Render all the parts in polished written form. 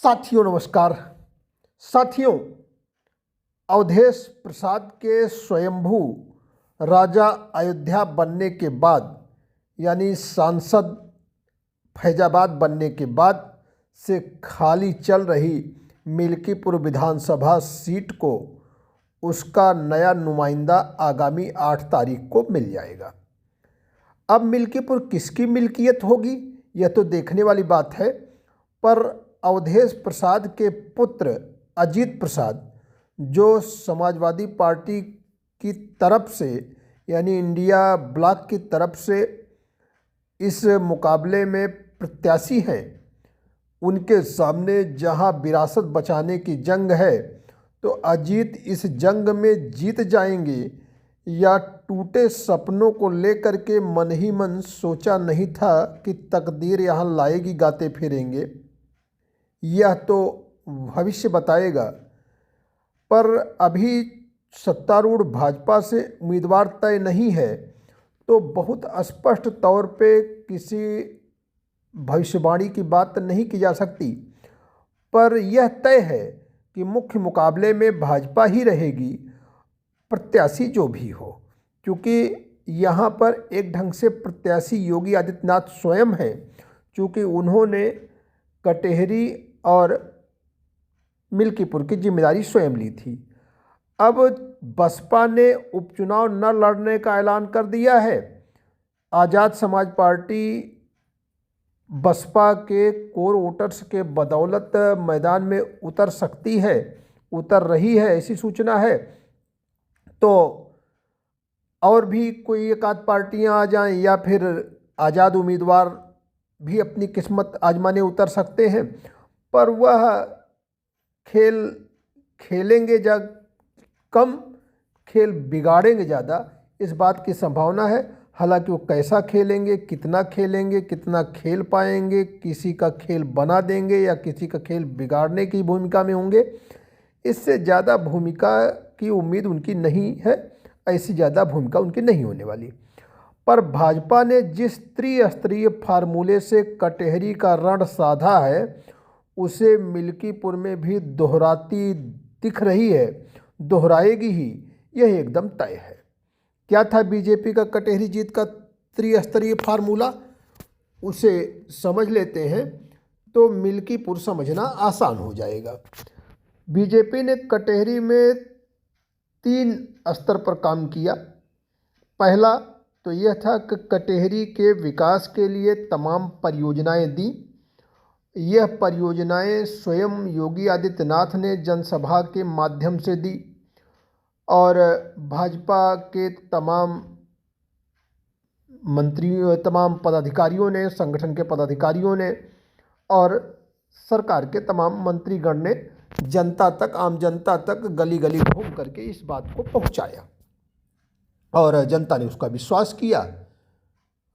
साथियों नमस्कार। साथियों, अवधेश प्रसाद के स्वयंभू राजा अयोध्या बनने के बाद यानी सांसद फैजाबाद बनने के बाद से खाली चल रही मिल्कीपुर विधानसभा सीट को उसका नया नुमाइंदा आगामी 8 तारीख को मिल जाएगा। अब मिल्कीपुर किसकी मिल्कियत होगी यह तो देखने वाली बात है, पर अवधेश प्रसाद के पुत्र अजीत प्रसाद जो समाजवादी पार्टी की तरफ से यानी इंडिया ब्लॉक की तरफ से इस मुकाबले में प्रत्याशी हैं, उनके सामने जहां विरासत बचाने की जंग है तो अजीत इस जंग में जीत जाएंगे या टूटे सपनों को लेकर के मन ही मन सोचा नहीं था कि तकदीर यहाँ लाएगी गाते फिरेंगे, यह तो भविष्य बताएगा। पर अभी सत्तारूढ़ भाजपा से उम्मीदवार तय नहीं है तो बहुत स्पष्ट तौर पे किसी भविष्यवाणी की बात नहीं की जा सकती, पर यह तय है कि मुख्य मुकाबले में भाजपा ही रहेगी, प्रत्याशी जो भी हो। क्योंकि यहाँ पर एक ढंग से प्रत्याशी योगी आदित्यनाथ स्वयं हैं, क्योंकि उन्होंने कटेहरी और मिल्कीपुर की जिम्मेदारी स्वयं ली थी। अब बसपा ने उपचुनाव न लड़ने का ऐलान कर दिया है। आज़ाद समाज पार्टी बसपा के कोर वोटर्स के बदौलत मैदान में उतर सकती है, उतर रही है, ऐसी सूचना है। तो और भी कोई एक आध पार्टियां आ जाएं या फिर आज़ाद उम्मीदवार भी अपनी किस्मत आजमाने उतर सकते हैं, पर वह खेल खेलेंगे कम, खेल बिगाड़ेंगे ज़्यादा, इस बात की संभावना है। हालांकि वो कैसा खेलेंगे, कितना खेल पाएंगे, किसी का खेल बना देंगे या किसी का खेल बिगाड़ने की भूमिका में होंगे, इससे ज़्यादा भूमिका की उम्मीद उनकी नहीं है, ऐसी ज़्यादा भूमिका उनकी नहीं होने वाली। पर भाजपा ने जिस त्रिस्तरीय फार्मूले से कटेहरी का रण साधा है उसे मिल्कीपुर में भी दोहराती दिख रही है, दोहराएगी ही, यह एकदम तय है। क्या था बीजेपी का कटेहरी जीत का त्रिस्तरीय फार्मूला, उसे समझ लेते हैं तो मिल्कीपुर समझना आसान हो जाएगा। बीजेपी ने कटेहरी में 3 स्तर पर काम किया। पहला तो यह था कि कटेहरी के विकास के लिए तमाम परियोजनाएं दी। यह परियोजनाएं स्वयं योगी आदित्यनाथ ने जनसभा के माध्यम से दी और भाजपा के तमाम मंत्रियों, तमाम पदाधिकारियों ने, संगठन के पदाधिकारियों ने और सरकार के तमाम मंत्रीगण ने जनता तक, आम जनता तक गली गली घूम करके इस बात को पहुंचाया और जनता ने उसका विश्वास किया।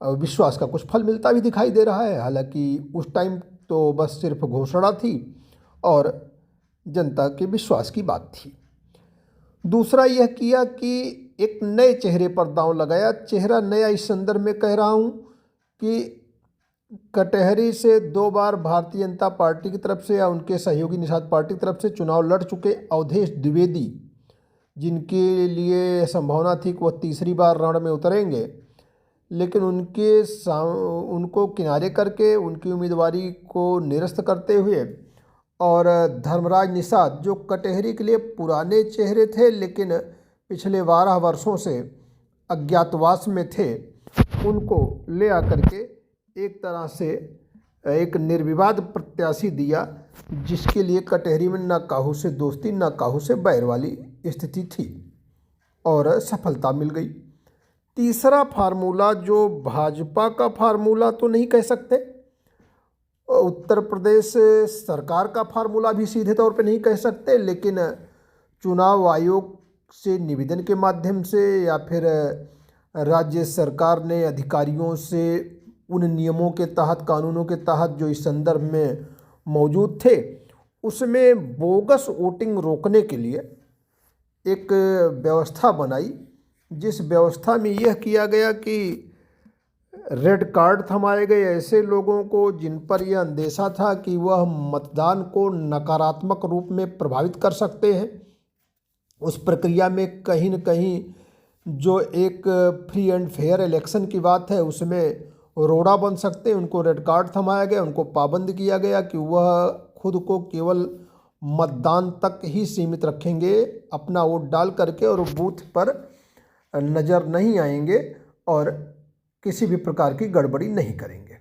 विश्वास का कुछ फल मिलता भी दिखाई दे रहा है। हालांकि उस टाइम तो बस सिर्फ घोषणा थी और जनता के विश्वास की बात थी। दूसरा यह किया कि एक नए चेहरे पर दांव लगाया। चेहरा नया इस संदर्भ में कह रहा हूँ कि कटेहरी से 2 बार भारतीय जनता पार्टी की तरफ से या उनके सहयोगी निषाद पार्टी की तरफ से चुनाव लड़ चुके अवधेश द्विवेदी, जिनके लिए संभावना थी कि वह तीसरी बार रण में उतरेंगे, लेकिन उनको किनारे करके उनकी उम्मीदवारी को निरस्त करते हुए और धर्मराज निषाद जो कटेहरी के लिए पुराने चेहरे थे लेकिन पिछले 12 वर्षों से अज्ञातवास में थे, उनको ले आकर के एक तरह से एक निर्विवाद प्रत्याशी दिया, जिसके लिए कटेहरी में ना काहू से दोस्ती ना काहू से बैर वाली स्थिति थी और सफलता मिल गई। तीसरा फार्मूला जो भाजपा का फार्मूला तो नहीं कह सकते, उत्तर प्रदेश सरकार का फार्मूला भी सीधे तौर पे नहीं कह सकते, लेकिन चुनाव आयोग से निवेदन के माध्यम से या फिर राज्य सरकार ने अधिकारियों से उन नियमों के तहत, कानूनों के तहत जो इस संदर्भ में मौजूद थे, उसमें बोगस वोटिंग रोकने के लिए एक व्यवस्था बनाई, जिस व्यवस्था में यह किया गया कि रेड कार्ड थमाए गए ऐसे लोगों को जिन पर यह अंदेशा था कि वह मतदान को नकारात्मक रूप में प्रभावित कर सकते हैं। उस प्रक्रिया में कहीं न कहीं जो एक फ्री एंड फेयर इलेक्शन की बात है उसमें रोड़ा बन सकते हैं। उनको रेड कार्ड थमाया गया, उनको पाबंद किया गया कि वह खुद को केवल मतदान तक ही सीमित रखेंगे, अपना वोट डाल करके, और बूथ पर नज़र नहीं आएंगे और किसी भी प्रकार की गड़बड़ी नहीं करेंगे।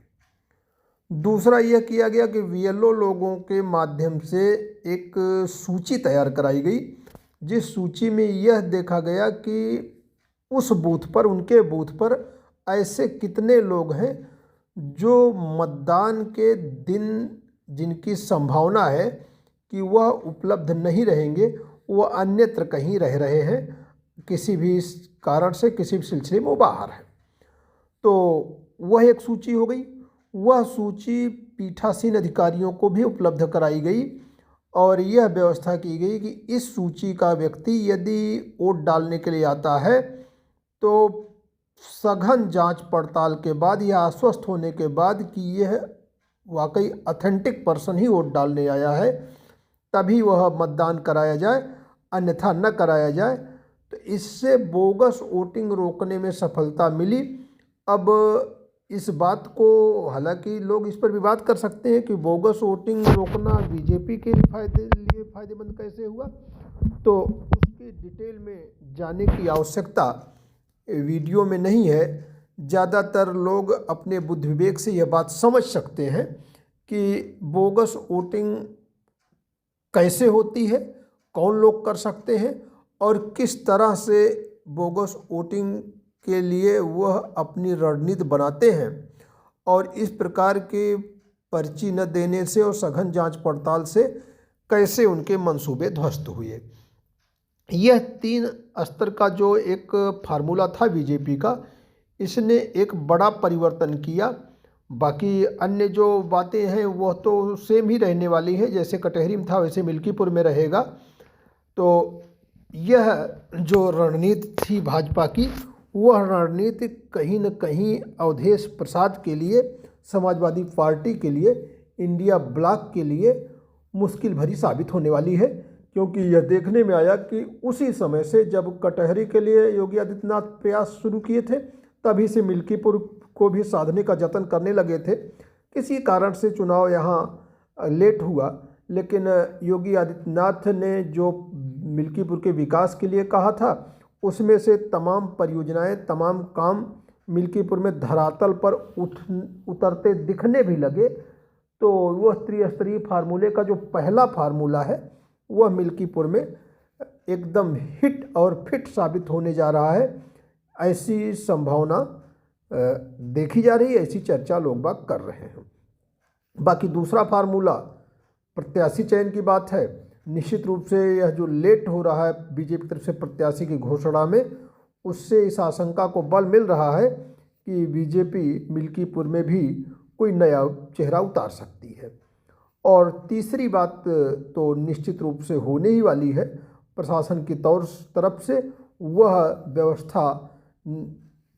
दूसरा यह किया गया कि बीएलओ लोगों के माध्यम से एक सूची तैयार कराई गई, जिस सूची में यह देखा गया कि उस बूथ पर, उनके बूथ पर ऐसे कितने लोग हैं जो मतदान के दिन जिनकी संभावना है कि वह उपलब्ध नहीं रहेंगे, वह अन्यत्र कहीं रह रहे हैं, किसी भी कारण से, किसी भी सिलसिले में वो बाहर है। तो वह एक सूची हो गई। वह सूची पीठासीन अधिकारियों को भी उपलब्ध कराई गई और यह व्यवस्था की गई कि इस सूची का व्यक्ति यदि वोट डालने के लिए आता है तो सघन जांच पड़ताल के बाद यह आश्वस्त होने के बाद कि यह वाकई ऑथेंटिक पर्सन ही वोट डालने आया है, तभी वह मतदान कराया जाए, अन्यथा न कराया जाए। तो इससे बोगस वोटिंग रोकने में सफलता मिली। अब इस बात को, हालांकि लोग इस पर विवाद कर सकते हैं कि बोगस वोटिंग रोकना बीजेपी के लिए फायदेमंद कैसे हुआ, तो उसकी डिटेल में जाने की आवश्यकता वीडियो में नहीं है। ज़्यादातर लोग अपने बुद्धि विवेक से यह बात समझ सकते हैं कि बोगस वोटिंग कैसे होती है, कौन लोग कर सकते हैं और किस तरह से बोगस वोटिंग के लिए वह अपनी रणनीति बनाते हैं, और इस प्रकार के पर्ची न देने से और सघन जांच पड़ताल से कैसे उनके मंसूबे ध्वस्त हुए। यह 3 स्तर का जो एक फार्मूला था बीजेपी का, इसने एक बड़ा परिवर्तन किया। बाकी अन्य जो बातें हैं वह तो सेम ही रहने वाली हैं, जैसे कटहरी में था वैसे मिल्कीपुर में रहेगा। तो यह जो रणनीति थी भाजपा की, वह रणनीति कहीं न कहीं अवधेश प्रसाद के लिए, समाजवादी पार्टी के लिए, इंडिया ब्लॉक के लिए मुश्किल भरी साबित होने वाली है, क्योंकि यह देखने में आया कि उसी समय से जब कटहरी के लिए योगी आदित्यनाथ प्रयास शुरू किए थे, तभी से मिल्कीपुर को भी साधने का जतन करने लगे थे। किसी कारण से चुनाव यहाँ लेट हुआ, लेकिन योगी आदित्यनाथ ने जो मिल्कीपुर के विकास के लिए कहा था, उसमें से तमाम परियोजनाएं, तमाम काम मिल्कीपुर में धरातल पर उतरते दिखने भी लगे। तो वह त्रिस्तरीय फार्मूले का जो पहला फार्मूला है वह मिल्कीपुर में एकदम हिट और फिट साबित होने जा रहा है, ऐसी संभावना देखी जा रही है, ऐसी चर्चा लोग बाग कर रहे हैं। बाकी दूसरा फार्मूला प्रत्याशी चयन की बात है। निश्चित रूप से यह जो लेट हो रहा है बीजेपी की तरफ से प्रत्याशी की घोषणा में, उससे इस आशंका को बल मिल रहा है कि बीजेपी मिल्कीपुर में भी कोई नया चेहरा उतार सकती है। और तीसरी बात तो निश्चित रूप से होने ही वाली है, प्रशासन की तरफ से वह व्यवस्था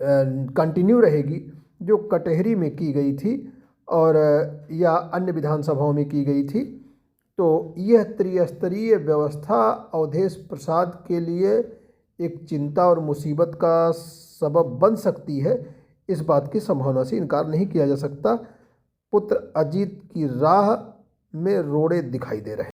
कंटिन्यू रहेगी जो कटहरी में की गई थी और या अन्य विधानसभाओं में की गई थी। तो यह त्रिस्तरीय व्यवस्था अवधेश प्रसाद के लिए एक चिंता और मुसीबत का सबब बन सकती है, इस बात की संभावना से इनकार नहीं किया जा सकता। पुत्र अजीत की राह में रोड़े दिखाई दे रहे हैं।